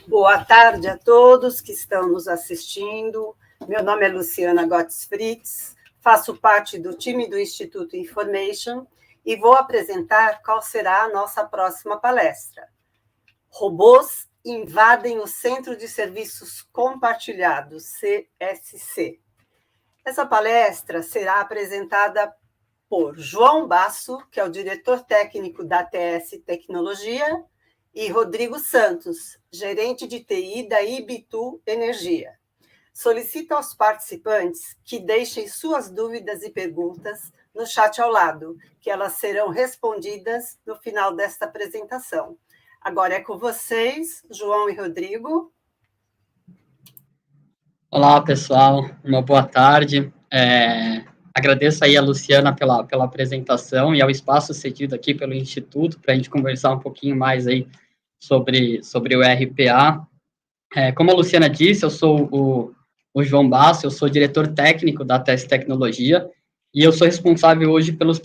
Boa tarde a todos que estão nos assistindo. Meu nome é Luciana Gotts Fritz, faço parte do time do Instituto Information e vou apresentar qual será a nossa próxima palestra. Robôs invadem o Centro de Serviços Compartilhados, CSC. Essa palestra será apresentada por João Basso, que é o diretor técnico da TS Tecnologia, e Rodrigo Santos, gerente de TI da Ibitu Energia. Solicito aos participantes que deixem suas dúvidas e perguntas no chat ao lado, que elas serão respondidas no final desta apresentação. Agora é com vocês, João e Rodrigo. Olá, pessoal, uma boa tarde. Agradeço aí a Luciana pela apresentação e ao espaço cedido aqui pelo Instituto para a gente conversar um pouquinho mais aí sobre o RPA. Como a Luciana disse, eu sou o João Basso, eu sou diretor técnico da TS Tecnologia e eu sou responsável hoje pelos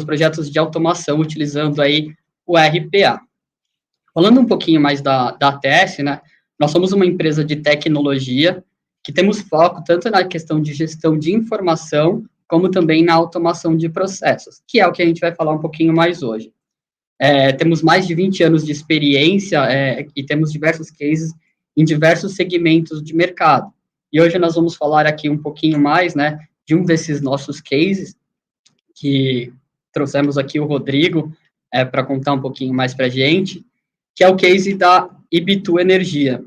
projetos de automação utilizando aí o RPA. Falando um pouquinho mais da TS, né, nós somos uma empresa de tecnologia que temos foco tanto na questão de gestão de informação, como também na automação de processos, que é o que a gente vai falar um pouquinho mais hoje. Temos mais de 20 anos de experiência e temos diversos cases em diversos segmentos de mercado. E hoje nós vamos falar aqui um pouquinho mais, né, de um desses nossos cases, que trouxemos aqui o Rodrigo para contar um pouquinho mais para a gente, que é o case da Ibitu Energia,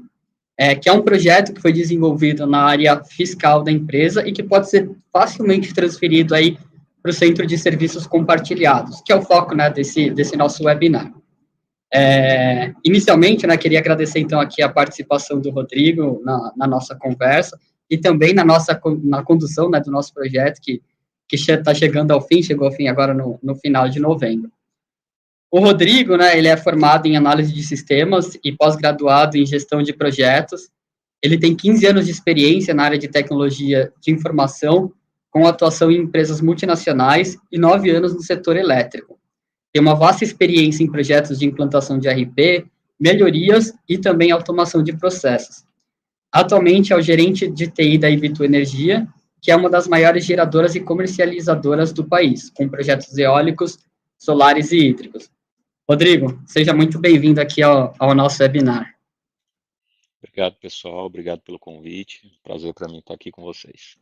que é um projeto que foi desenvolvido na área fiscal da empresa e que pode ser facilmente transferido aí para o Centro de Serviços Compartilhados, que é o foco, né, desse nosso webinar. Inicialmente, né, queria agradecer, então, aqui a participação do Rodrigo na nossa conversa e também na condução, né, do nosso projeto, que está chegando ao fim, chegou ao fim agora no final de novembro. O Rodrigo, né, ele é formado em análise de sistemas e pós-graduado em gestão de projetos. Ele tem 15 anos de experiência na área de tecnologia de informação, com atuação em empresas multinacionais e 9 anos no setor elétrico. Tem uma vasta experiência em projetos de implantação de RP, melhorias e também automação de processos. Atualmente é o gerente de TI da Ibitu Energia, que é uma das maiores geradoras e comercializadoras do país, com projetos eólicos, solares e hídricos. Rodrigo, seja muito bem-vindo aqui ao nosso webinar. Obrigado, pessoal. Obrigado pelo convite. Prazer para mim estar aqui com vocês.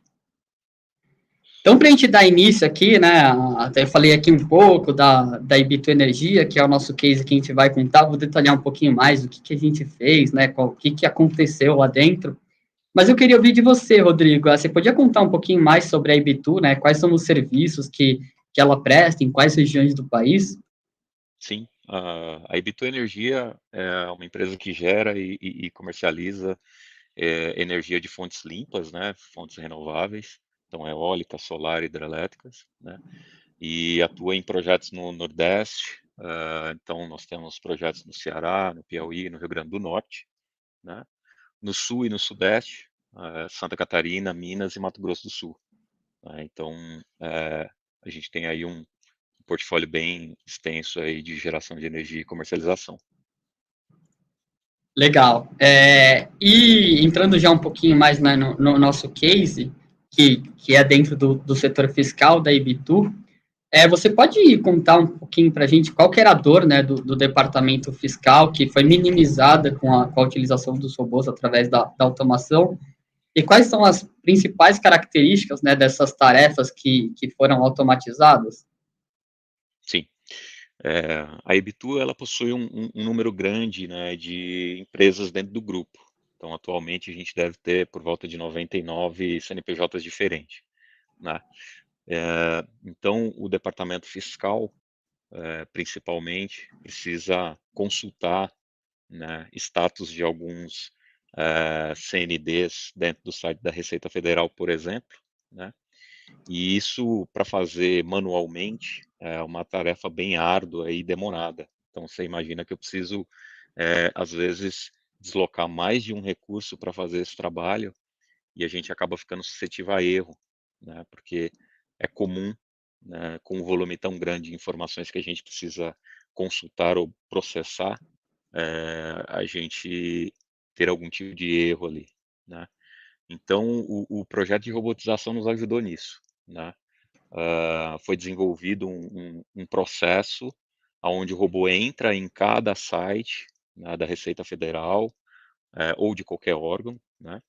Então, para a gente dar início aqui, né, até eu falei aqui um pouco da Ibitu Energia, que é o nosso case que a gente vai contar, vou detalhar um pouquinho mais o que a gente fez, né, o que aconteceu lá dentro. Mas eu queria ouvir de você, Rodrigo. Você podia contar um pouquinho mais sobre a Ibitu, né, quais são os serviços que ela presta, em quais regiões do país? Sim, a Ibitu Energia é uma empresa que gera e comercializa energia de fontes limpas, né, fontes renováveis, então eólica, solar e hidrelétricas, né, e atua em projetos no Nordeste, então nós temos projetos no Ceará, no Piauí, no Rio Grande do Norte, né, no Sul e no Sudeste, Santa Catarina, Minas e Mato Grosso do Sul. Né, então, a gente tem aí um portfólio bem extenso aí de geração de energia e comercialização. Legal. E entrando já um pouquinho mais, né, no nosso case, que é dentro do setor fiscal da Ibitu, você pode contar um pouquinho para a gente qual que era a dor, né, do departamento fiscal, que foi minimizada com a utilização dos robôs através da automação, e quais são as principais características, né, dessas tarefas que foram automatizadas? Sim. A Ibitu ela possui um número grande, né, de empresas dentro do grupo. Então, atualmente, a gente deve ter por volta de 99 CNPJs diferentes. Né? Então, o departamento fiscal, principalmente, precisa consultar, né, status de alguns CNDs dentro do site da Receita Federal, por exemplo, né? E isso, para fazer manualmente, é uma tarefa bem árdua e demorada. Então, você imagina que eu preciso, às vezes, deslocar mais de um recurso para fazer esse trabalho e a gente acaba ficando suscetível a erro, né? Porque é comum, né, com um volume tão grande de informações que a gente precisa consultar ou processar, a gente ter algum tipo de erro ali, né? Então, o projeto de robotização nos ajudou nisso, né? Foi desenvolvido um processo onde o robô entra em cada site, né, da Receita Federal, ou de qualquer órgão, né?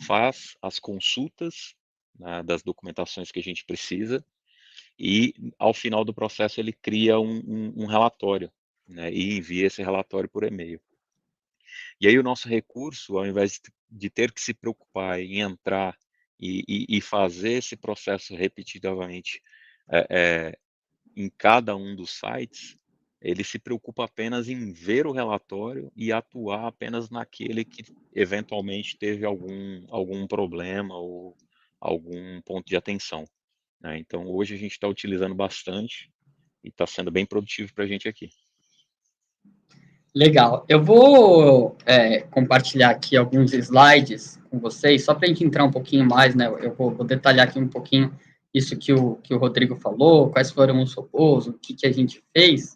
Faz as consultas, né, das documentações que a gente precisa, e ao final do processo ele cria um relatório, né, e envia esse relatório por e-mail. E aí o nosso recurso, ao invés de ter que se preocupar em entrar e fazer esse processo repetitivamente em cada um dos sites, ele se preocupa apenas em ver o relatório e atuar apenas naquele que eventualmente teve algum problema ou algum ponto de atenção, né? Então hoje a gente está utilizando bastante e está sendo bem produtivo para a gente aqui. Legal. Eu vou compartilhar aqui alguns slides com vocês, só para a gente entrar um pouquinho mais, né? Eu vou detalhar aqui um pouquinho isso que o Rodrigo falou, quais foram os robôs, o que a gente fez.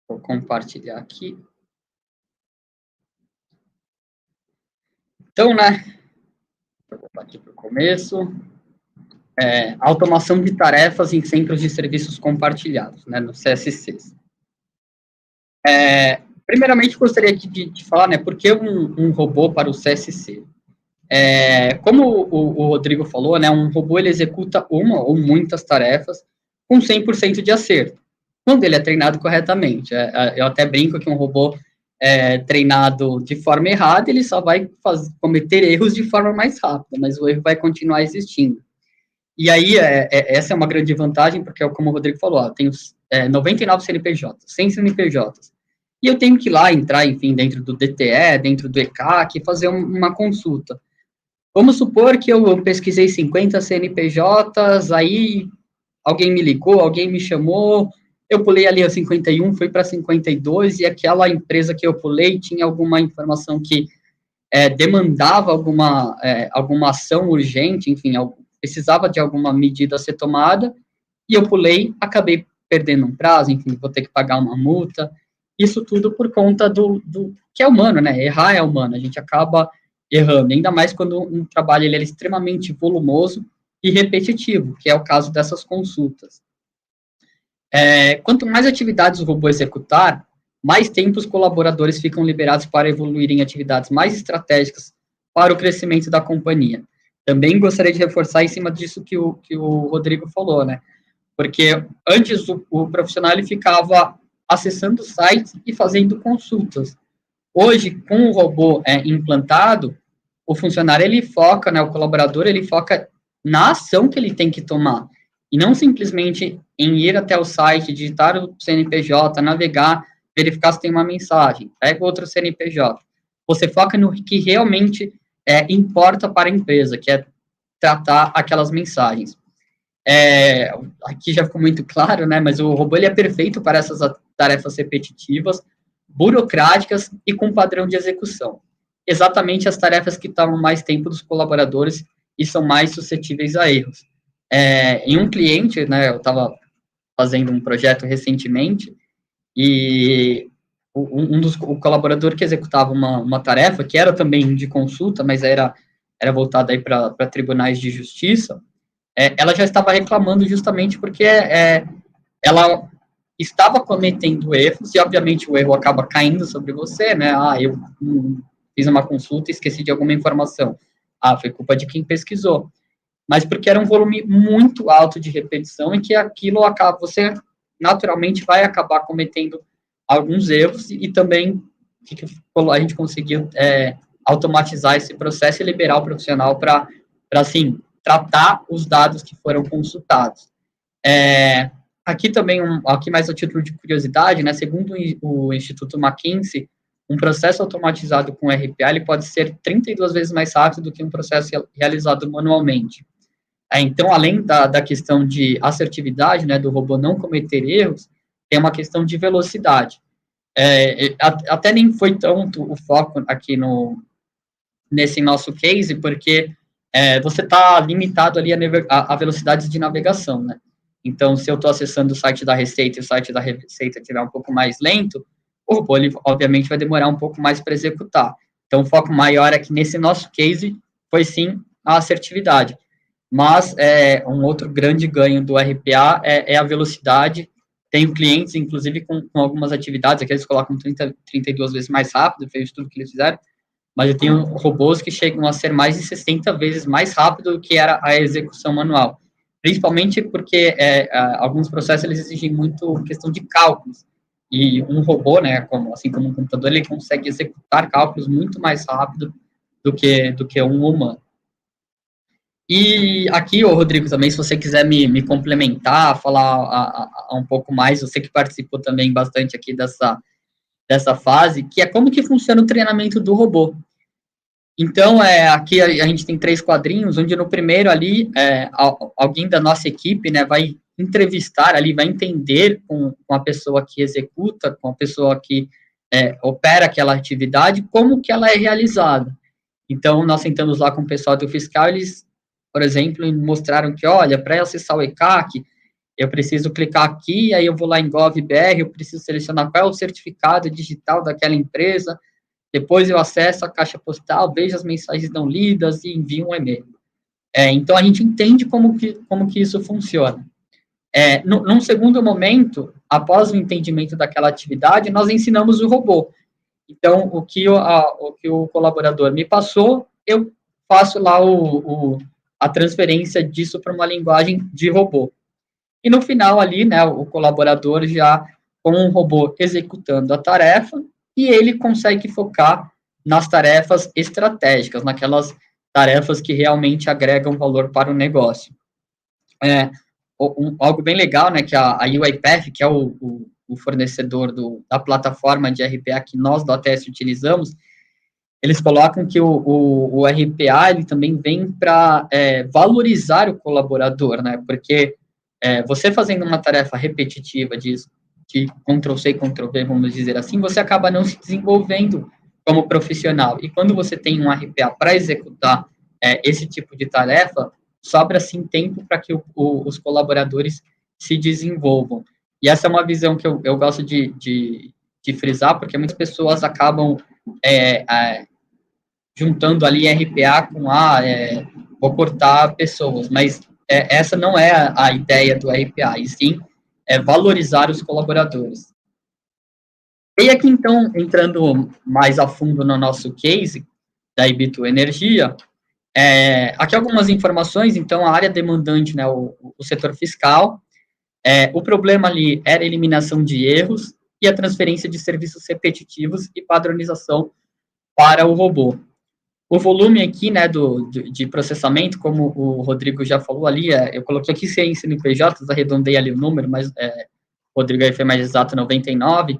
Vou compartilhar aqui. Então, né? Vou voltar aqui para o começo. Automação de tarefas em centros de serviços compartilhados, né? No CSCs. Primeiramente, gostaria de falar, né, por que um robô para o CSC? Como o Rodrigo falou, né, um robô ele executa uma ou muitas tarefas com 100% de acerto, quando ele é treinado corretamente. Eu até brinco que um robô treinado de forma errada, ele só vai cometer erros de forma mais rápida, mas o erro vai continuar existindo. E aí, essa é uma grande vantagem, porque, como o Rodrigo falou, eu tenho 99 CNPJs, 100 CNPJs, e eu tenho que ir lá, entrar, enfim, dentro do DTE, dentro do ECAC, fazer uma consulta. Vamos supor que eu pesquisei 50 CNPJs, aí alguém me ligou, alguém me chamou, eu pulei ali a 51, fui para 52, e aquela empresa que eu pulei tinha alguma informação que demandava alguma ação urgente, enfim, precisava de alguma medida a ser tomada, e eu pulei, acabei perdendo um prazo, enfim, vou ter que pagar uma multa. Isso tudo por conta do que é humano, né? Errar é humano, a gente acaba errando, ainda mais quando um trabalho ele é extremamente volumoso e repetitivo, que é o caso dessas consultas. Quanto mais atividades o robô executar, mais tempo os colaboradores ficam liberados para evoluir em atividades mais estratégicas para o crescimento da companhia. Também gostaria de reforçar em cima disso que o Rodrigo falou, né? Porque antes o profissional ele ficava acessando o site e fazendo consultas. Hoje, com o robô implantado, o funcionário ele foca, né, o colaborador ele foca na ação que ele tem que tomar, e não simplesmente em ir até o site, digitar o CNPJ, navegar, verificar se tem uma mensagem, pega outro CNPJ. Você foca no que realmente importa para a empresa, que é tratar aquelas mensagens. Aqui já ficou muito claro, né, mas o robô ele é perfeito para essas tarefas repetitivas, burocráticas e com padrão de execução. Exatamente as tarefas que tomam mais tempo dos colaboradores e são mais suscetíveis a erros. Em um cliente, né, eu estava fazendo um projeto recentemente, e o colaborador que executava uma tarefa, que era também de consulta, mas era voltada aí para tribunais de justiça, ela já estava reclamando justamente porque ela estava cometendo erros, e obviamente o erro acaba caindo sobre você, né? Eu fiz uma consulta e esqueci de alguma informação. Foi culpa de quem pesquisou. Mas porque era um volume muito alto de repetição e que aquilo você naturalmente vai acabar cometendo alguns erros, e também a gente conseguiu automatizar esse processo e liberar o profissional para assim, tratar os dados que foram consultados. Aqui também, aqui mais a título de curiosidade, né, segundo o Instituto McKinsey, um processo automatizado com RPA ele pode ser 32 vezes mais rápido do que um processo realizado manualmente. Então, além da questão de assertividade, né, do robô não cometer erros, tem uma questão de velocidade. Até nem foi tanto o foco aqui nesse nosso case, porque você está limitado ali a velocidades de navegação, né? Então, se eu estou acessando o site da Receita e o site da Receita estiver um pouco mais lento, o robô, ele, obviamente, vai demorar um pouco mais para executar. Então, o foco maior aqui nesse nosso case foi, sim, a assertividade. Mas um outro grande ganho do RPA é a velocidade. Tenho clientes, inclusive, com algumas atividades, aqui eles colocam 32 vezes mais rápido, foi o estudo que eles fizeram, mas eu tenho robôs que chegam a ser mais de 60 vezes mais rápido do que era a execução manual. Principalmente porque alguns processos eles exigem muito questão de cálculos. E um robô, né, assim como um computador, ele consegue executar cálculos muito mais rápido do que um humano. E aqui, Rodrigo, também, se você quiser me complementar, falar um pouco mais, você que participou também bastante aqui dessa fase, que é como que funciona o treinamento do robô. Então, aqui a gente tem 3 quadrinhos, onde no primeiro ali, alguém da nossa equipe, né, vai entrevistar ali, vai entender com a pessoa que executa, com a pessoa que opera aquela atividade, como que ela é realizada. Então, nós sentamos lá com o pessoal do fiscal, eles, por exemplo, mostraram que, olha, para acessar o ECAC, eu preciso clicar aqui, aí eu vou lá em GovBR, eu preciso selecionar qual é o certificado digital daquela empresa, depois eu acesso a caixa postal, vejo as mensagens não lidas e envio um e-mail. Então, a gente entende como que isso funciona. Num segundo momento, após o entendimento daquela atividade, nós ensinamos o robô. Então, o que o colaborador me passou, eu faço lá a transferência disso para uma linguagem de robô. E no final ali, né, o colaborador já com um robô executando a tarefa, e ele consegue focar nas tarefas estratégicas, naquelas tarefas que realmente agregam valor para o negócio. Algo bem legal, né, que a UiPath, que é o fornecedor da plataforma de RPA que nós do ATS utilizamos, eles colocam que o RPA ele também vem para valorizar o colaborador, né, porque você fazendo uma tarefa repetitiva de Ctrl+C, Ctrl+V, vamos dizer assim, você acaba não se desenvolvendo como profissional. E quando você tem um RPA para executar esse tipo de tarefa, sobra, sim, tempo para que os colaboradores se desenvolvam. E essa é uma visão que eu gosto de frisar, porque muitas pessoas acabam juntando ali RPA com vou cortar pessoas, mas essa não é a ideia do RPA, e sim valorizar os colaboradores. E aqui, então, entrando mais a fundo no nosso case da Ibitu Energia, aqui algumas informações. Então, a área demandante, né, o setor fiscal, o problema ali era a eliminação de erros e a transferência de serviços repetitivos e padronização para o robô. O volume aqui, né, de processamento, como o Rodrigo já falou ali, eu coloquei aqui 100 CNPJs, arredondei ali o número, mas o Rodrigo aí foi mais exato, 99,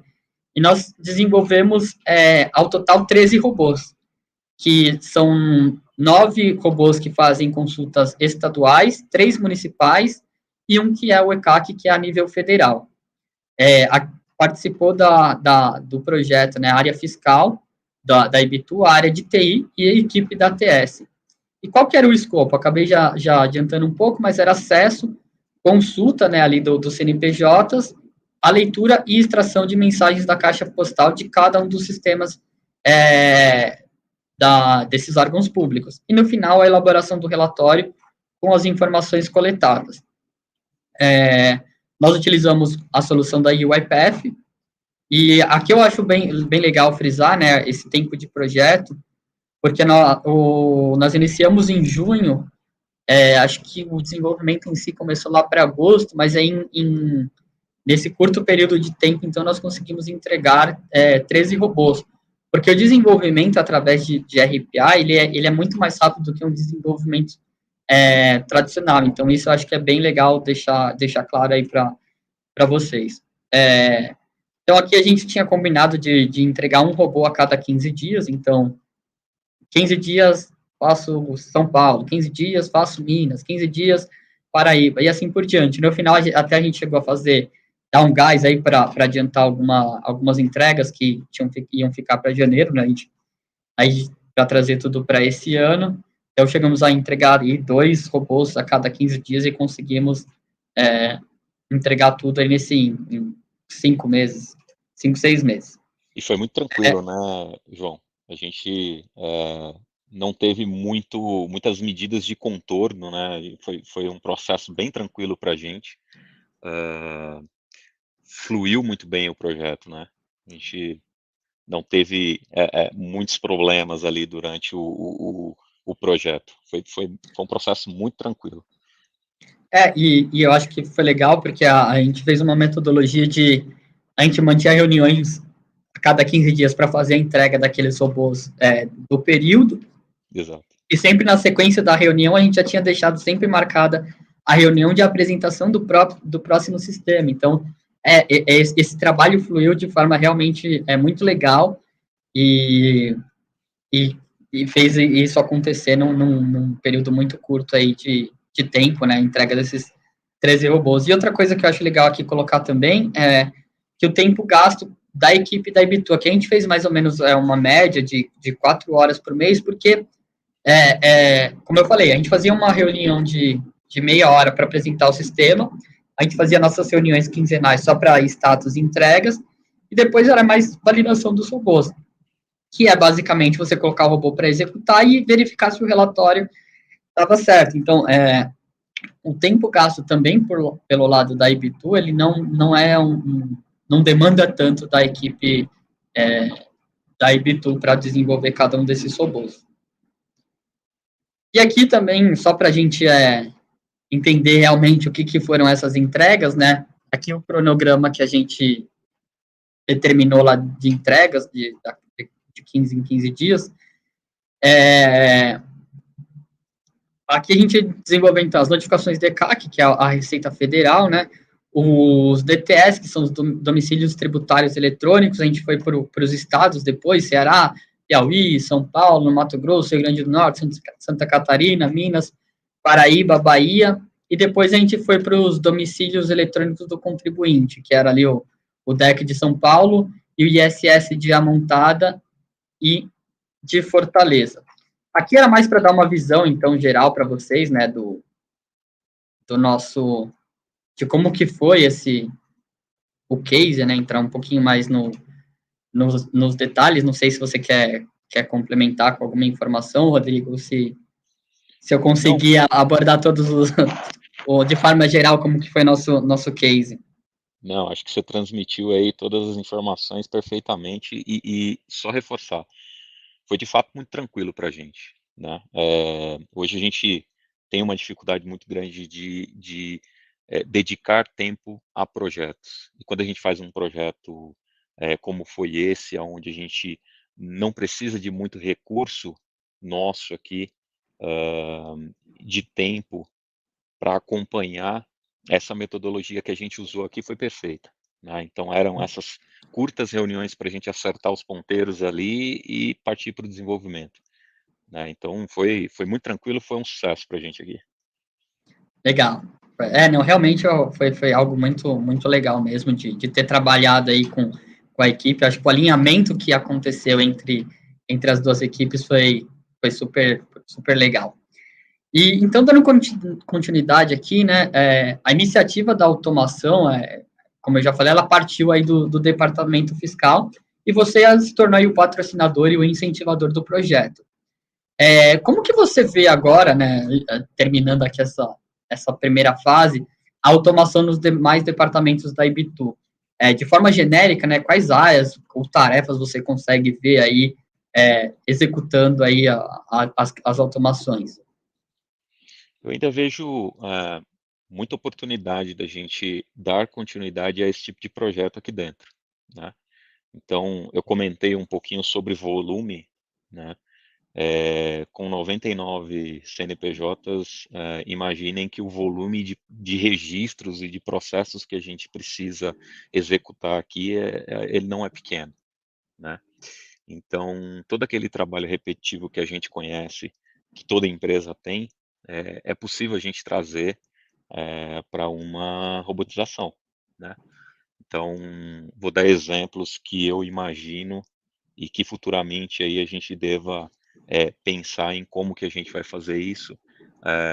e nós desenvolvemos, ao total, 13 robôs, que são 9 robôs que fazem consultas estaduais, 3 municipais, e um que é o ECAC, que é a nível federal. Participou do projeto, né, a área fiscal, da Ibitu, a área de TI e a equipe da ATS. E qual que era o escopo? Acabei já adiantando um pouco, mas era acesso, consulta, né, ali dos CNPJs, a leitura e extração de mensagens da caixa postal de cada um dos sistemas desses órgãos públicos. E, no final, a elaboração do relatório com as informações coletadas. Nós utilizamos a solução da UiPath, e aqui eu acho bem legal frisar, né, esse tempo de projeto, porque nós iniciamos em junho, acho que o desenvolvimento em si começou lá para agosto, mas aí nesse curto período de tempo, então, nós conseguimos entregar 13 robôs, porque o desenvolvimento através de RPA, ele é muito mais rápido do que um desenvolvimento tradicional. Então, isso eu acho que é bem legal deixar claro aí para vocês. Então, aqui a gente tinha combinado de entregar um robô a cada 15 dias, então, 15 dias faço São Paulo, 15 dias faço Minas, 15 dias Paraíba, e assim por diante. No final, até a gente chegou a dar um gás aí para adiantar algumas entregas que iam ficar para janeiro, né? Aí, para trazer tudo para esse ano, então chegamos a entregar aí 2 robôs a cada 15 dias e conseguimos entregar tudo aí em 5 meses, 5, 6 meses. E foi muito tranquilo, né, João? A gente não teve muitas medidas de contorno, né? E foi um processo bem tranquilo para a gente. Fluiu muito bem o projeto, né? A gente não teve muitos problemas ali durante o projeto. Foi um processo muito tranquilo. E eu acho que foi legal porque a gente fez uma metodologia a gente mantinha reuniões a cada 15 dias para fazer a entrega daqueles robôs do período, Exato. e sempre na sequência da reunião a gente já tinha deixado sempre marcada a reunião de apresentação do próximo sistema. Então, esse trabalho fluiu de forma realmente muito legal e, e, e fez isso acontecer num período muito curto aí de tempo, né, a entrega desses 13 robôs. E outra coisa que eu acho legal aqui colocar também é que o tempo gasto da equipe da Ibitu, aqui a gente fez mais ou menos uma média de 4 horas por mês, porque, como eu falei, a gente fazia uma reunião de meia hora para apresentar o sistema, a gente fazia nossas reuniões quinzenais só para status e entregas, e depois era mais validação dos robôs, que é basicamente você colocar o robô para executar e verificar se o relatório estava certo. Então, o tempo gasto também pelo lado da Ibitu, ele não é não demanda tanto da equipe da Ibitu para desenvolver cada um desses robôs. E aqui também, só para a gente entender realmente o que foram essas entregas, né? Aqui o cronograma que a gente determinou lá de entregas de 15 em 15 dias. Aqui a gente desenvolveu, então, as notificações de CAC, que é a Receita Federal, né? Os DTS, que são os domicílios tributários eletrônicos, a gente foi para os estados depois, Ceará, Piauí, São Paulo, Mato Grosso, Rio Grande do Norte, Santa Catarina, Minas, Paraíba, Bahia, e depois a gente foi para os domicílios eletrônicos do contribuinte, que era ali o DEC de São Paulo e o ISS de Amontada e de Fortaleza. Aqui era mais para dar uma visão, então, geral para vocês, né, do nosso, de como que foi o case, né, entrar um pouquinho mais nos detalhes. Não sei se você quer complementar com alguma informação, Rodrigo, se eu conseguir abordar todos de forma geral, como que foi nosso case. Não, acho que você transmitiu aí todas as informações perfeitamente e só reforçar, foi de fato muito tranquilo para a gente, né? Hoje a gente tem uma dificuldade muito grande de dedicar tempo a projetos. E quando a gente faz um projeto como foi esse, onde a gente não precisa de muito recurso nosso aqui, de tempo para acompanhar, essa metodologia que a gente usou aqui foi perfeita, né? Então eram essas curtas reuniões para a gente acertar os ponteiros ali e partir para o desenvolvimento, né? Então foi muito tranquilo, foi um sucesso para a gente aqui. Legal. Não, realmente foi algo muito legal mesmo de ter trabalhado aí com a equipe. Acho que o alinhamento que aconteceu entre as duas equipes foi super legal. E então, dando continuidade aqui, né, a iniciativa da automação, como eu já falei, ela partiu aí do departamento fiscal e você se tornou aí o patrocinador e o incentivador do projeto. Como que você vê agora, né, terminando aqui essa primeira fase, a automação nos demais departamentos da Ibitu? De forma genérica, né, quais áreas ou tarefas você consegue ver aí executando aí as automações? Eu ainda vejo muita oportunidade da gente dar continuidade a esse tipo de projeto aqui dentro, né? Então, eu comentei um pouquinho sobre volume, né? Com 99 CNPJs, imaginem que o volume de registros e de processos que a gente precisa executar aqui, ele não é pequeno, né? Então, todo aquele trabalho repetitivo que a gente conhece, que toda empresa tem, é possível a gente trazer para uma robotização, né? Então, vou dar exemplos que eu imagino e que futuramente aí a gente deva pensar em como que a gente vai fazer isso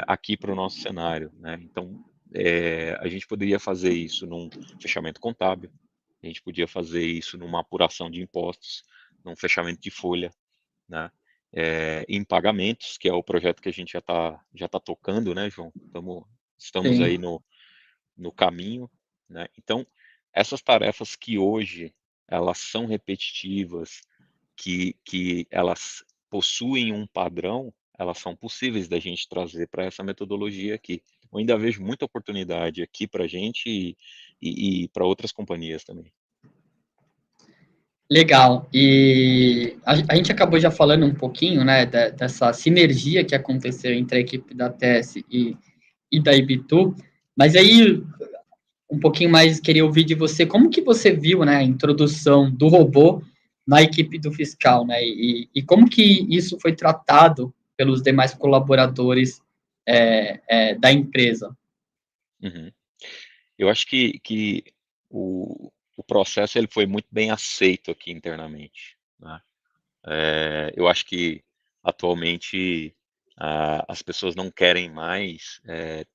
aqui para o nosso cenário, né? Então, a gente poderia fazer isso num fechamento contábil, A gente podia fazer isso numa apuração de impostos, num fechamento de folha, né? Em pagamentos, que é o projeto que a gente já tá tocando, né, João? Estamos aí Sim. no caminho, né? Então, essas tarefas que hoje elas são repetitivas, que elas possuem um padrão, elas são possíveis da gente trazer para essa metodologia aqui. Eu ainda vejo muita oportunidade aqui para a gente e para outras companhias também. Legal. E a gente acabou já falando um pouquinho, né, dessa sinergia que aconteceu entre a equipe da TS e da Ibitu, mas aí um pouquinho mais queria ouvir de você, como que você viu, né, a introdução do robô na equipe do fiscal, né, e como que isso foi tratado pelos demais colaboradores da empresa? Uhum. Eu acho que o processo ele foi muito bem aceito aqui internamente, né? Eu acho que atualmente as pessoas não querem mais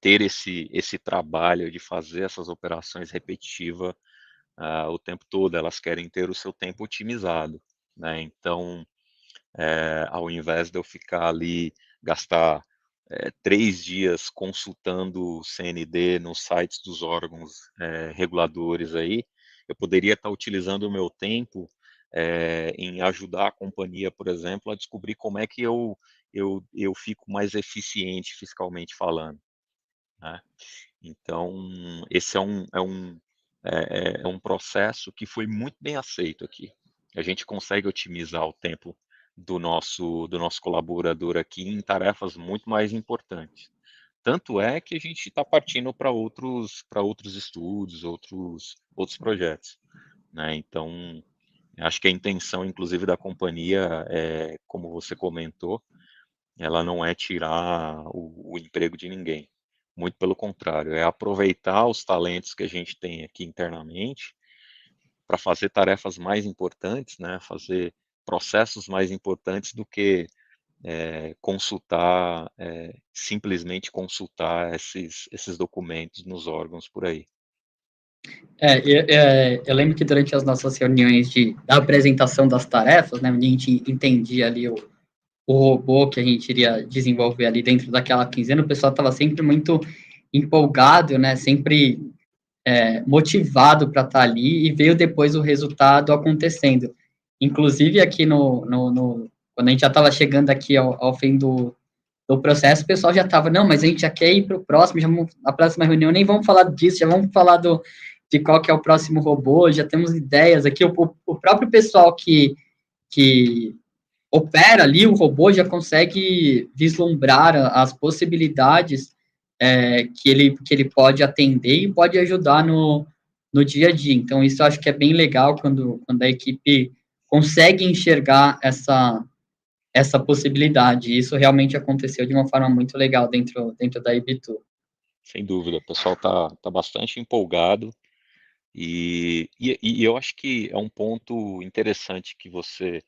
ter esse trabalho de fazer essas operações repetitivas o tempo todo, elas querem ter o seu tempo otimizado, né? Então, ao invés de eu ficar ali, gastar 3 dias consultando o CND nos sites dos órgãos reguladores aí, eu poderia estar utilizando o meu tempo em ajudar a companhia, por exemplo, a descobrir como é que eu fico mais eficiente fiscalmente falando, né? Então, esse é um processo que foi muito bem aceito aqui. A gente consegue otimizar o tempo do nosso colaborador aqui em tarefas muito mais importantes. Tanto é que a gente está partindo para outros estudos, outros projetos, né? Então, acho que a intenção, inclusive, da companhia, como você comentou, ela não é tirar o emprego de ninguém. Muito pelo contrário, é aproveitar os talentos que a gente tem aqui internamente para fazer tarefas mais importantes, né? Fazer processos mais importantes do que simplesmente consultar esses documentos nos órgãos por aí. Eu lembro que durante as nossas reuniões da apresentação das tarefas, né, onde a gente entendia ali o robô que a gente iria desenvolver ali dentro daquela quinzena, o pessoal estava sempre muito empolgado, né, sempre motivado para estar ali, e veio depois o resultado acontecendo. Inclusive aqui quando a gente já estava chegando aqui ao fim do processo, o pessoal já estava, não, mas a gente já quer ir para o próximo, na próxima reunião nem vamos falar disso, já vamos falar de qual que é o próximo robô, já temos ideias aqui, o próprio pessoal que opera ali o robô já consegue vislumbrar as possibilidades que ele pode atender e pode ajudar no dia a dia. Então, isso eu acho que é bem legal quando a equipe consegue enxergar essa possibilidade. Isso realmente aconteceu de uma forma muito legal dentro da Ibitu. Sem dúvida, o pessoal tá bastante empolgado e eu acho que é um ponto interessante que você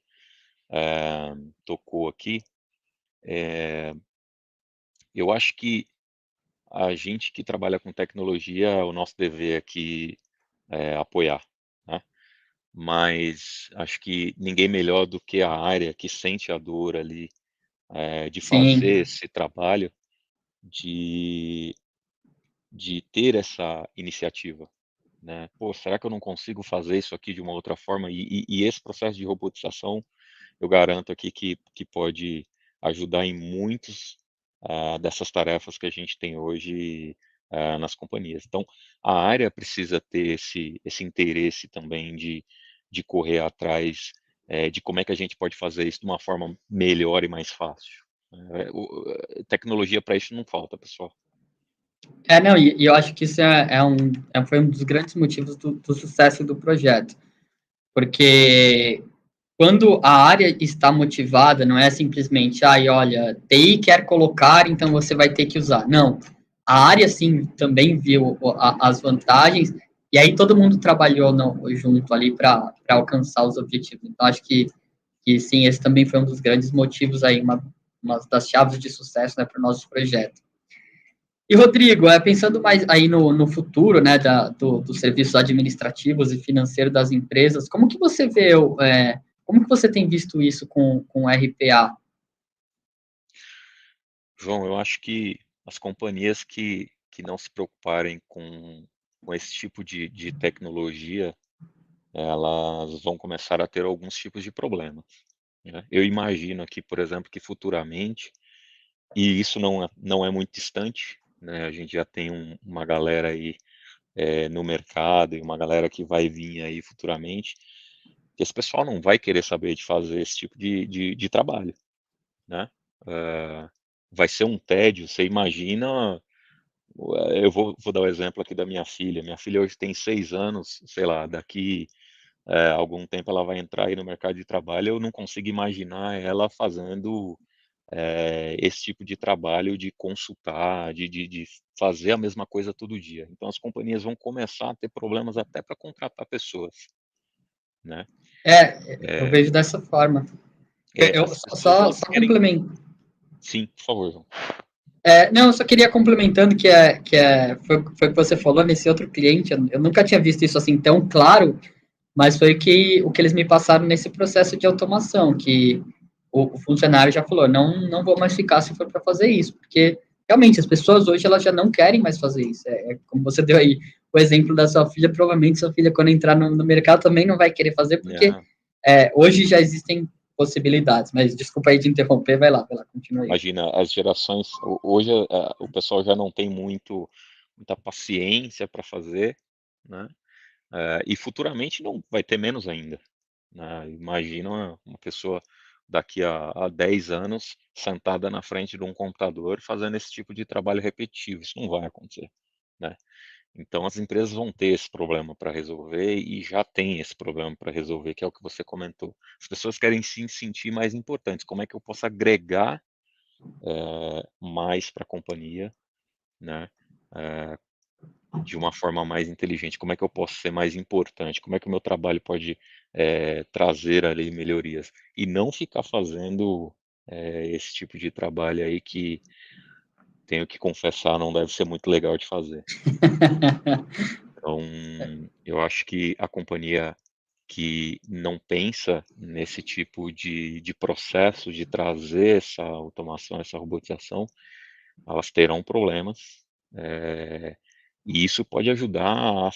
tocou aqui. Eu acho que a gente que trabalha com tecnologia, o nosso dever aqui é apoiar, né? Mas acho que ninguém melhor do que a área que sente a dor ali, de Sim, fazer esse trabalho, de, de ter essa iniciativa, né? Pô, será que eu não consigo fazer isso aqui de uma outra forma? E esse processo de robotização, eu garanto aqui que pode ajudar em muitos dessas tarefas que a gente tem hoje nas companhias. Então, a área precisa ter esse interesse também de correr atrás de como é que a gente pode fazer isso de uma forma melhor e mais fácil. Tecnologia para isso não falta, pessoal. não, e eu acho que isso foi um dos grandes motivos do sucesso do projeto, porque quando a área está motivada, não é simplesmente, olha, TI quer colocar, então você vai ter que usar. Não, a área, sim, também viu as vantagens, e aí todo mundo trabalhou junto ali para alcançar os objetivos. Então, acho que, sim, esse também foi um dos grandes motivos aí, uma das chaves de sucesso, né, para o nosso projeto. E, Rodrigo, pensando mais aí no futuro, né, dos serviços administrativos e financeiros das empresas, como que você vê, como que você tem visto isso com o RPA? João, eu acho que as companhias que não se preocuparem com esse tipo de tecnologia, elas vão começar a ter alguns tipos de problemas, né? Eu imagino aqui, por exemplo, que futuramente, e isso não é muito distante, né? A gente já tem uma galera aí no mercado e uma galera que vai vir aí futuramente, que esse pessoal não vai querer saber de fazer esse tipo de trabalho, né? Eh, Vai ser um tédio, você imagina. Eu vou dar o exemplo aqui da minha filha. Minha filha hoje tem 6 anos, sei lá, daqui algum tempo ela vai entrar aí no mercado de trabalho. Eu não consigo imaginar ela fazendo esse tipo de trabalho de consultar, de fazer a mesma coisa todo dia. Então as companhias vão começar a ter problemas até para contratar pessoas, né? Eu É, vejo dessa forma. Eu as pessoas só elas querem. complemento. Sim, por favor, João. Não, eu só queria complementando foi o que você falou nesse outro cliente. Eu nunca tinha visto isso assim tão claro, mas foi o que eles me passaram nesse processo de automação, que o funcionário já falou, não vou mais ficar se for para fazer isso, porque realmente as pessoas hoje elas já não querem mais fazer isso. Como você deu aí o exemplo da sua filha, provavelmente sua filha quando entrar no mercado também não vai querer fazer, porque É, hoje já existem possibilidades. Mas desculpa aí de interromper, vai lá, continua aí. imagina, as gerações. Hoje o pessoal já não tem muita paciência para fazer, né? E futuramente não vai ter menos ainda, né? Imagina uma pessoa daqui a 10 anos sentada na frente de um computador fazendo esse tipo de trabalho repetitivo. Isso não vai acontecer, né? Então as empresas vão ter esse problema para resolver e já tem esse problema para resolver, que é o que você comentou. As pessoas querem se sentir mais importantes. Como é que eu posso agregar mais para a companhia, né? eh, de uma forma mais inteligente. Como é que eu posso ser mais importante? Como é que o meu trabalho pode trazer ali melhorias? E não ficar fazendo esse tipo de trabalho aí que tenho que confessar não deve ser muito legal de fazer. Então, eu acho que a companhia que não pensa nesse tipo de processo de trazer essa automação, essa robotização, elas terão problemas, e isso pode ajudar a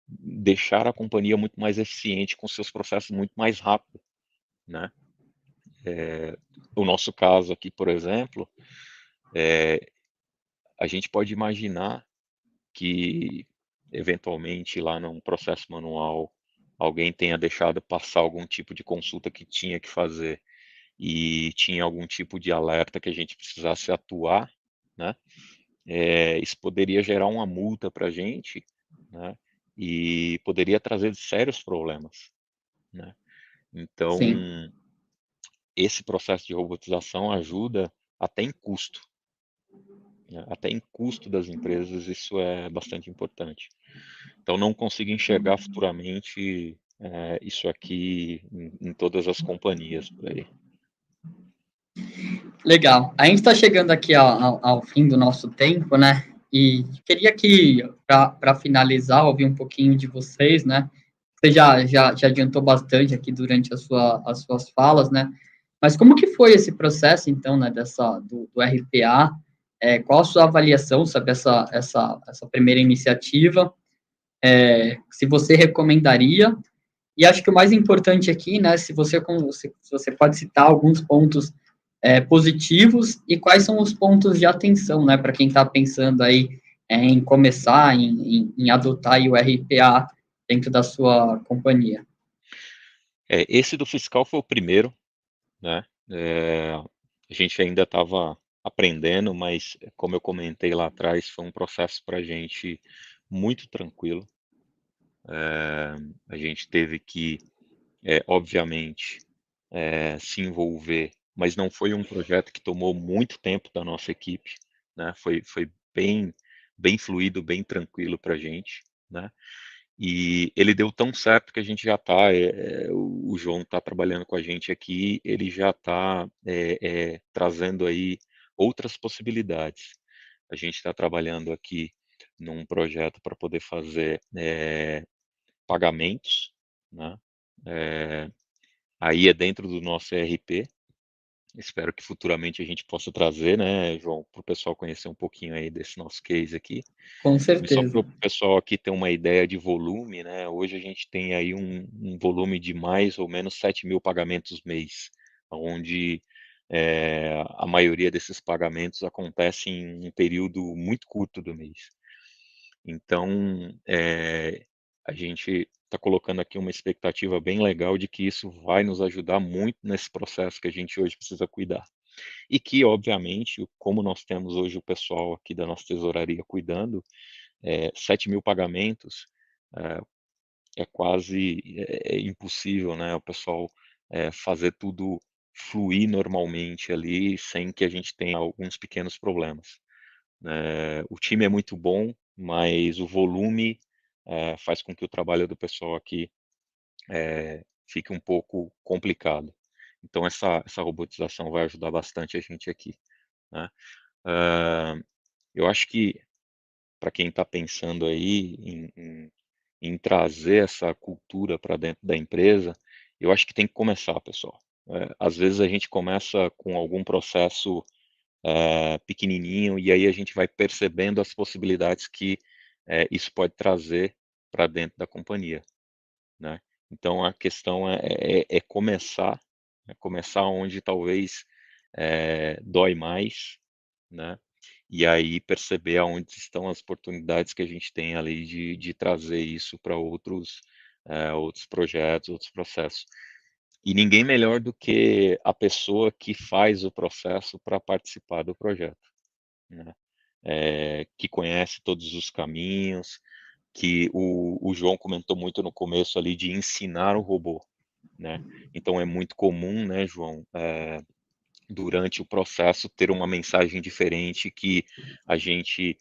deixar a companhia muito mais eficiente com seus processos muito mais rápido, né? O nosso caso aqui, por exemplo, a gente pode imaginar que eventualmente lá num processo manual alguém tenha deixado passar algum tipo de consulta que tinha que fazer e tinha algum tipo de alerta que a gente precisasse atuar, né? Isso poderia gerar uma multa para a gente, né? E poderia trazer sérios problemas, né? Então, Sim. esse processo de robotização ajuda até em custo, né? Até em custo das empresas, isso é bastante importante. Então, não consigo enxergar futuramente isso aqui em todas as companhias por aí. Legal. A gente está chegando aqui ao fim do nosso tempo, né? E queria que, para finalizar, ouvir um pouquinho de vocês, né? Você já adiantou bastante aqui durante as suas falas, né? Mas como que foi esse processo, então, né, do RPA? Qual a sua avaliação sobre essa primeira iniciativa? Se você recomendaria? E acho que o mais importante aqui, né, se você pode citar alguns pontos positivos e quais são os pontos de atenção, né, para quem está pensando aí em começar, em adotar aí o RPA dentro da sua companhia. Esse do fiscal foi o primeiro, né? A gente ainda estava aprendendo, mas como eu comentei lá atrás, foi um processo para a gente muito tranquilo. A gente teve que, obviamente, se envolver, mas não foi um projeto que tomou muito tempo da nossa equipe, né? Foi bem fluido, bem tranquilo para a gente, né? E ele deu tão certo que a gente já está, o João está trabalhando com a gente aqui, ele já está trazendo aí outras possibilidades. A gente está trabalhando aqui num projeto para poder fazer pagamentos, né? Aí é dentro do nosso ERP. Espero que futuramente a gente possa trazer, né, João, para o pessoal conhecer um pouquinho aí desse nosso case aqui. Com Mas só certeza. para o pessoal aqui ter uma ideia de volume, né? Hoje a gente tem aí um volume de mais ou menos 7.000 pagamentos mês, onde a maioria desses pagamentos acontece em um período muito curto do mês. Então, a gente está colocando aqui uma expectativa bem legal de que isso vai nos ajudar muito nesse processo que a gente hoje precisa cuidar. E que, obviamente, como nós temos hoje o pessoal aqui da nossa tesouraria cuidando, 7.000 pagamentos é quase impossível, né? O pessoal fazer tudo fluir normalmente ali, sem que a gente tenha alguns pequenos problemas. O time é muito bom, mas o volume faz com que o trabalho do pessoal aqui fique um pouco complicado. Então, essa robotização vai ajudar bastante a gente aqui, né? Eu acho que, para quem está pensando aí em trazer essa cultura para dentro da empresa, eu acho que tem que começar, pessoal. Às vezes a gente começa com algum processo pequenininho e aí a gente vai percebendo as possibilidades que isso pode trazer para dentro da companhia, né? Então a questão é começar onde talvez dói mais, né? E aí perceber aonde estão as oportunidades que a gente tem ali de trazer isso para outros projetos, outros processos. E ninguém melhor do que a pessoa que faz o processo para participar do projeto, né? Que conhece todos os caminhos, que o João comentou muito no começo ali de ensinar o robô, né? Então é muito comum, né, João, durante o processo ter uma mensagem diferente que a gente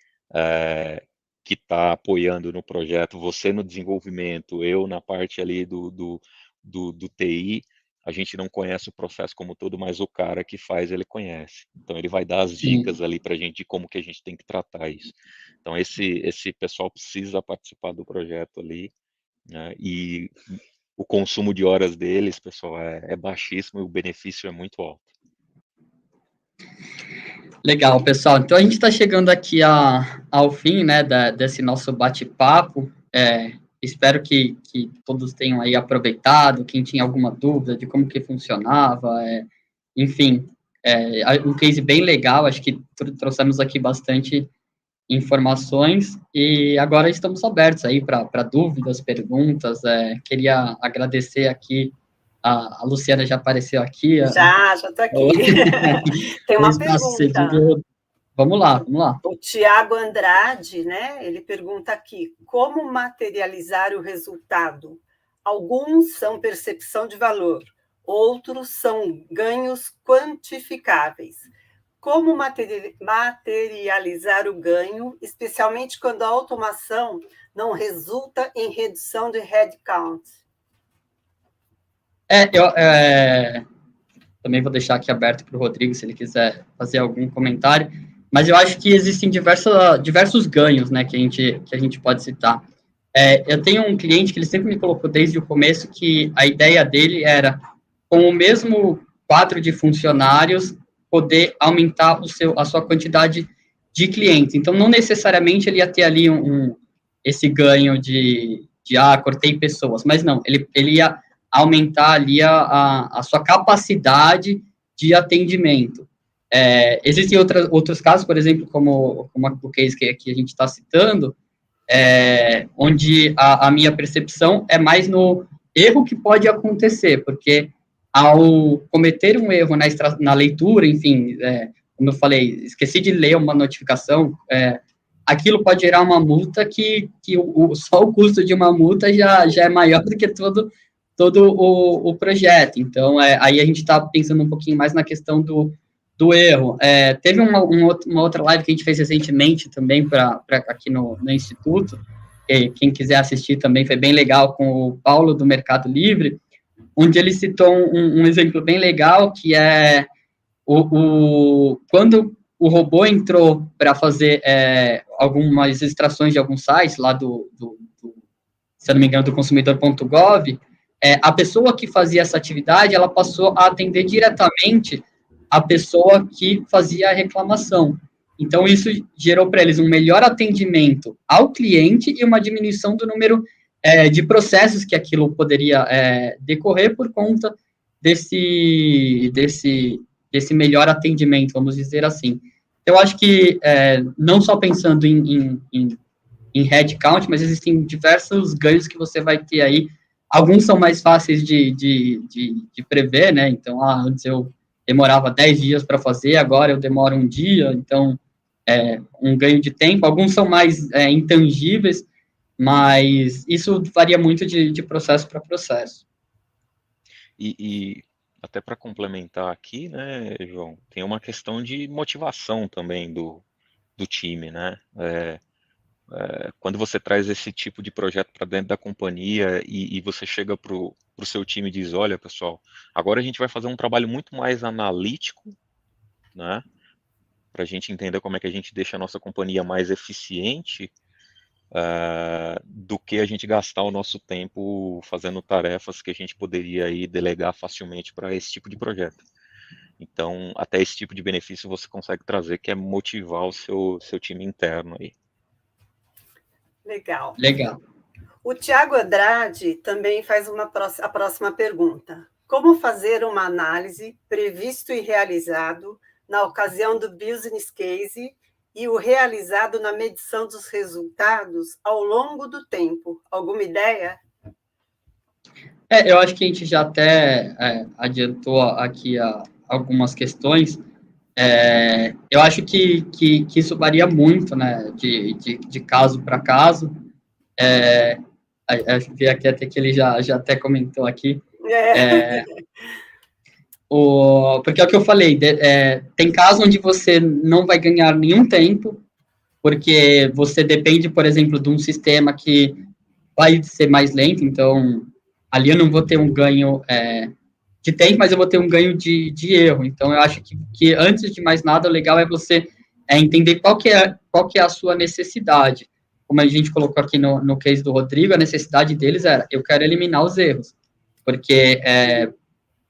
que está apoiando no projeto, você no desenvolvimento, eu na parte ali do TI, a gente não conhece o processo como todo, mas o cara que faz, ele conhece. Então ele vai dar as dicas ali para a gente de como que a gente tem que tratar isso. Então esse pessoal precisa participar do projeto ali, né? E o consumo de horas deles, pessoal, é baixíssimo e o benefício é muito alto. Legal, pessoal. Então a gente está chegando aqui ao fim, né, desse nosso bate-papo. Espero que todos tenham aí aproveitado. Quem tinha alguma dúvida de como que funcionava, enfim, um case bem legal. Acho que trouxemos aqui bastante informações e agora estamos abertos aí para dúvidas, perguntas. Queria agradecer aqui. A Luciana já apareceu aqui. Já estou aqui. Tem uma pergunta. Vamos lá. O Tiago Andrade, né? Ele pergunta aqui: como materializar o resultado? Alguns são percepção de valor, outros são ganhos quantificáveis. Como materializar o ganho, especialmente quando a automação não resulta em redução de headcount? Eu também vou deixar aqui aberto para o Rodrigo, se ele quiser fazer algum comentário, mas eu acho que existem diversos ganhos, né, que a gente pode citar. Eu tenho um cliente que ele sempre me colocou desde o começo que a ideia dele era, com o mesmo quadro de funcionários, poder aumentar a sua quantidade de clientes. Então, não necessariamente ele ia ter ali esse ganho de cortei pessoas, mas não, ele ia aumentar ali a sua capacidade de atendimento. Existem outros casos, por exemplo, como o case que a gente está citando, onde a minha percepção é mais no erro que pode acontecer, porque ao cometer um erro na leitura, enfim, como eu falei, esqueci de ler uma notificação, aquilo pode gerar uma multa que só o custo de uma multa já é maior do que todo o projeto. Então, aí a gente está pensando um pouquinho mais na questão do erro. Teve uma outra live que a gente fez recentemente também aqui no Instituto, quem quiser assistir também, foi bem legal, com o Paulo do Mercado Livre, onde ele citou um exemplo bem legal, que é quando o robô entrou para fazer algumas extrações de alguns sites lá se eu não me engano, do consumidor.gov, a pessoa que fazia essa atividade, ela passou a atender diretamente a pessoa que fazia a reclamação. Então, isso gerou para eles um melhor atendimento ao cliente e uma diminuição do número de processos que aquilo poderia decorrer por conta desse melhor atendimento, vamos dizer assim. Eu acho que, não só pensando em headcount, mas existem diversos ganhos que você vai ter aí. Alguns são mais fáceis de prever, né? Então, antes eu demorava 10 dias para fazer, agora eu demoro um dia, então, um ganho de tempo. Alguns são mais intangíveis, mas isso varia muito de processo para processo. E até para complementar aqui, né, João, tem uma questão de motivação também do time, né? Quando você traz esse tipo de projeto para dentro da companhia e você chega para o seu time e diz, olha, pessoal, agora a gente vai fazer um trabalho muito mais analítico, né? Para a gente entender como é que a gente deixa a nossa companhia mais eficiente, do que a gente gastar o nosso tempo fazendo tarefas que a gente poderia aí delegar facilmente para esse tipo de projeto. Então, até esse tipo de benefício você consegue trazer, que é motivar o seu time interno aí. Legal. Legal. O Tiago Andrade também faz a próxima pergunta. Como fazer uma análise previsto e realizado na ocasião do business case e o realizado na medição dos resultados ao longo do tempo? Alguma ideia? Eu acho que a gente já até adiantou aqui algumas questões. Eu acho que isso varia muito, né, de caso para caso. Acho que aqui até que ele já até comentou aqui. Porque é o que eu falei, tem caso onde você não vai ganhar nenhum tempo, porque você depende, por exemplo, de um sistema que vai ser mais lento, então ali eu não vou ter um ganho de tempo, mas eu vou ter um ganho de erro. Então eu acho que antes de mais nada, o legal é você entender qual que é a sua necessidade. Como a gente colocou aqui no case do Rodrigo, a necessidade deles era, eu quero eliminar os erros, porque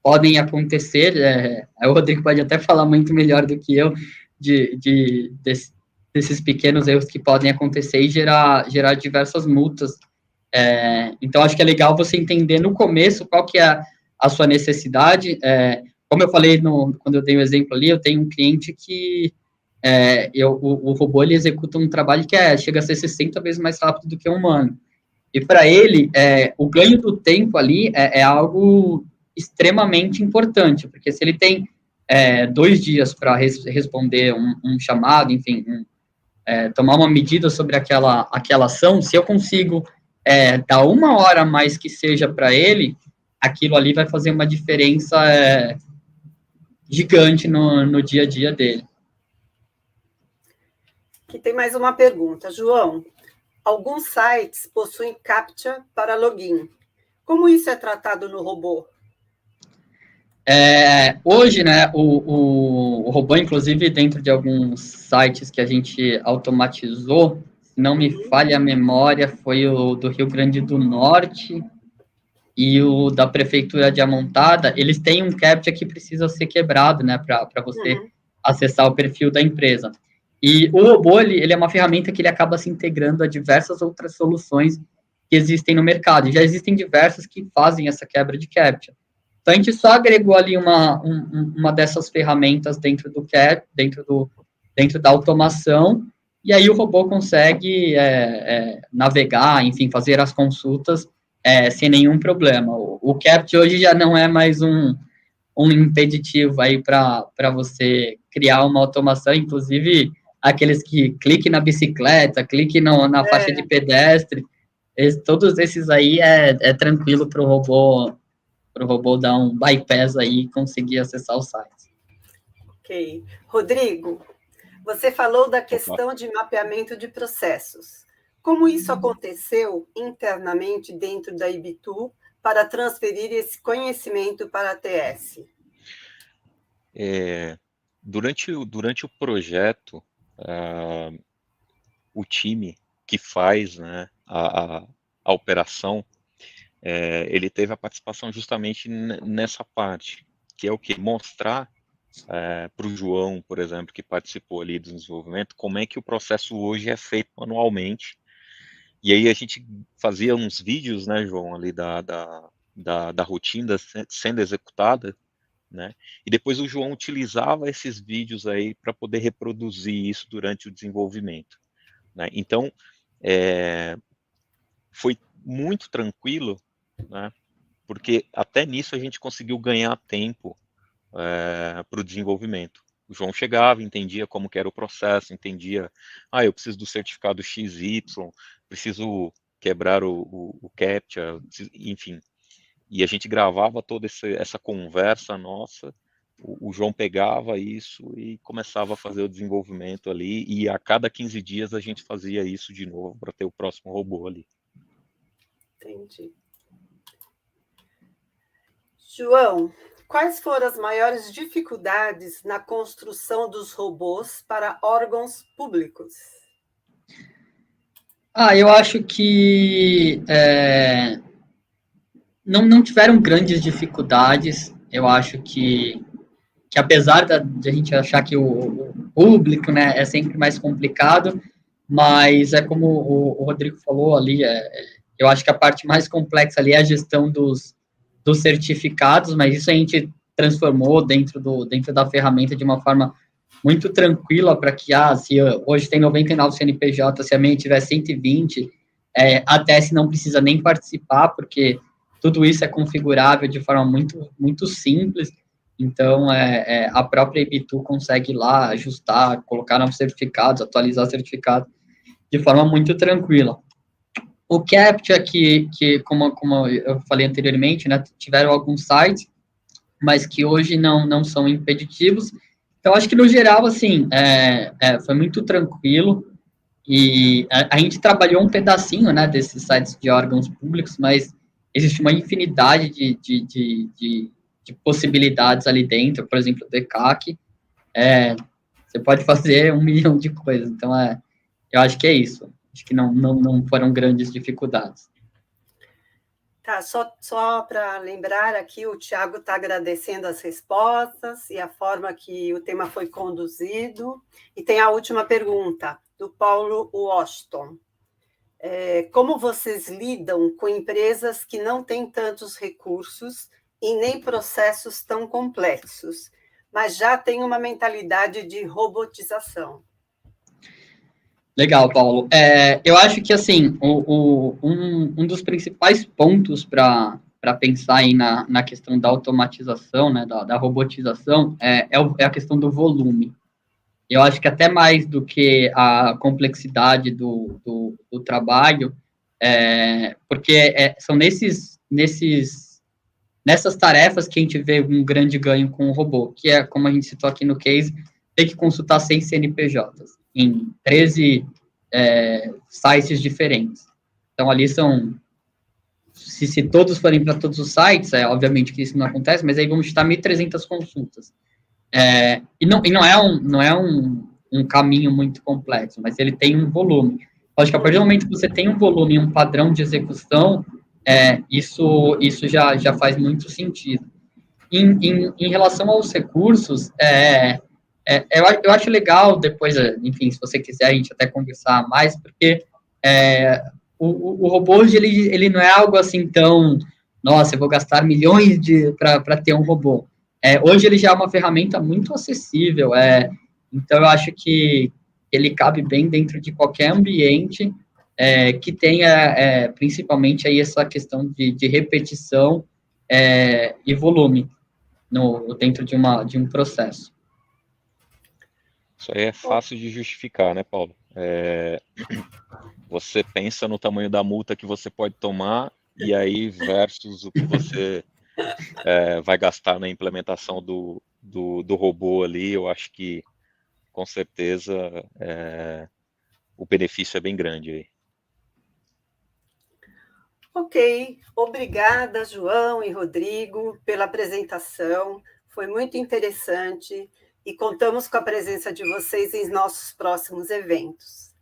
podem acontecer, o Rodrigo pode até falar muito melhor do que eu, desses pequenos erros que podem acontecer e gerar diversas multas. Então, acho que é legal você entender no começo qual que é a sua necessidade. Como eu falei quando eu dei o exemplo ali, eu tenho um cliente que o robô ele executa um trabalho que chega a ser 60 vezes mais rápido do que um humano. E para ele, o ganho do tempo ali é algo extremamente importante, porque se ele tem 2 dias para responder um chamado, enfim, tomar uma medida sobre aquela ação, se eu consigo dar 1 hora a mais que seja para ele, aquilo ali vai fazer uma diferença gigante no dia a dia dele. Aqui tem mais uma pergunta. João, alguns sites possuem CAPTCHA para login. Como isso é tratado no robô? Hoje, né, o robô, inclusive, dentro de alguns sites que a gente automatizou, se não me falha a memória, foi o do Rio Grande do Norte e o da Prefeitura de Amontada, eles têm um CAPTCHA que precisa ser quebrado, né, para você acessar o perfil da empresa. E o robô, ele é uma ferramenta que ele acaba se integrando a diversas outras soluções que existem no mercado. E já existem diversas que fazem essa quebra de CAPTCHA. Então, a gente só agregou ali uma dessas ferramentas dentro da automação, e aí o robô consegue navegar, enfim, fazer as consultas sem nenhum problema. O CAPTCHA hoje já não é mais um impeditivo aí para você criar uma automação, inclusive aqueles que clique na bicicleta, clique na faixa de pedestre, todos esses aí é tranquilo para o robô dar um bypass aí e conseguir acessar o site. Ok. Rodrigo, você falou da questão de mapeamento de processos. Como isso aconteceu internamente dentro da Ibitu para transferir esse conhecimento para a TS? Durante o projeto, o time que faz, né, a operação, ele teve a participação justamente nessa parte, que é o que? Mostrar para o João, por exemplo, que participou ali do desenvolvimento, como é que o processo hoje é feito manualmente. E aí a gente fazia uns vídeos, né, João, ali da rotina sendo executada, né? E depois o João utilizava esses vídeos aí para poder reproduzir isso durante o desenvolvimento, né? Então, foi muito tranquilo, né? Porque até nisso a gente conseguiu ganhar tempo para o desenvolvimento. O João chegava, entendia como que era o processo, entendia, eu preciso do certificado XY, preciso quebrar o CAPTCHA, enfim. E a gente gravava toda essa conversa nossa, o João pegava isso e começava a fazer o desenvolvimento ali, e a cada 15 dias a gente fazia isso de novo para ter o próximo robô ali. Entendi. João, quais foram as maiores dificuldades na construção dos robôs para órgãos públicos? Eu acho que não tiveram grandes dificuldades. Eu acho que apesar de a gente achar que o público, né, é sempre mais complicado, mas é como o Rodrigo falou ali, eu acho que a parte mais complexa ali é a gestão dos certificados, mas isso a gente transformou dentro da ferramenta de uma forma muito tranquila para que, se hoje tem 99 CNPJ, se amanhã tiver 120, a TS não precisa nem participar, porque tudo isso é configurável de forma muito, muito simples. Então, a própria Ibitu consegue ir lá ajustar, colocar novos certificados, atualizar certificado de forma muito tranquila. O CAPTCHA, que como eu falei anteriormente, né, tiveram alguns sites, mas que hoje não são impeditivos. Então, acho que, no geral, assim, foi muito tranquilo. E a gente trabalhou um pedacinho, né, desses sites de órgãos públicos, mas existe uma infinidade de possibilidades ali dentro. Por exemplo, o DECAC, você pode fazer 1 milhão de coisas. Então, eu acho que é isso. Acho que não foram grandes dificuldades. Tá, só para lembrar aqui, o Tiago está agradecendo as respostas e a forma que o tema foi conduzido. E tem a última pergunta, do Paulo Washington. Como vocês lidam com empresas que não têm tantos recursos e nem processos tão complexos, mas já têm uma mentalidade de robotização? Legal, Paulo. Eu acho que, assim, um dos principais pontos para pensar aí na questão da automatização, né, da robotização, é a questão do volume. Eu acho que até mais do que a complexidade do trabalho, porque são nessas tarefas que a gente vê um grande ganho com o robô, que é, como a gente citou aqui no case, ter que consultar 6 CNPJs em 13 sites diferentes. Então, ali se todos forem para todos os sites, obviamente que isso não acontece, mas aí vamos estar 1.300 consultas. E não é um caminho muito complexo, mas ele tem um volume. Acho que a partir do momento que você tem um volume e um padrão de execução, isso já faz muito sentido. Em relação aos recursos, eu acho legal depois, enfim, se você quiser a gente até conversar mais, porque o robô hoje ele não é algo assim tão, nossa, eu vou gastar milhões para ter um robô. Hoje ele já é uma ferramenta muito acessível, então eu acho que ele cabe bem dentro de qualquer ambiente que tenha principalmente aí essa questão de repetição e volume dentro de um processo. Isso aí é fácil de justificar, né, Paulo? Você pensa no tamanho da multa que você pode tomar e aí versus o que você vai gastar na implementação do robô ali, eu acho que com certeza o benefício é bem grande aí. Ok, obrigada, João e Rodrigo, pela apresentação. Foi muito interessante. e contamos com a presença de vocês em nossos próximos eventos.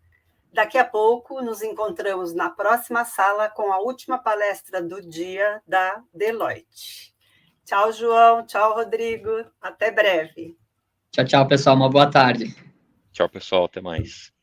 Daqui a pouco, nos encontramos na próxima sala com a última palestra do dia da Deloitte. Tchau, João. Tchau, Rodrigo. Até breve. Tchau, tchau, pessoal. Uma boa tarde. Tchau, pessoal. Até mais.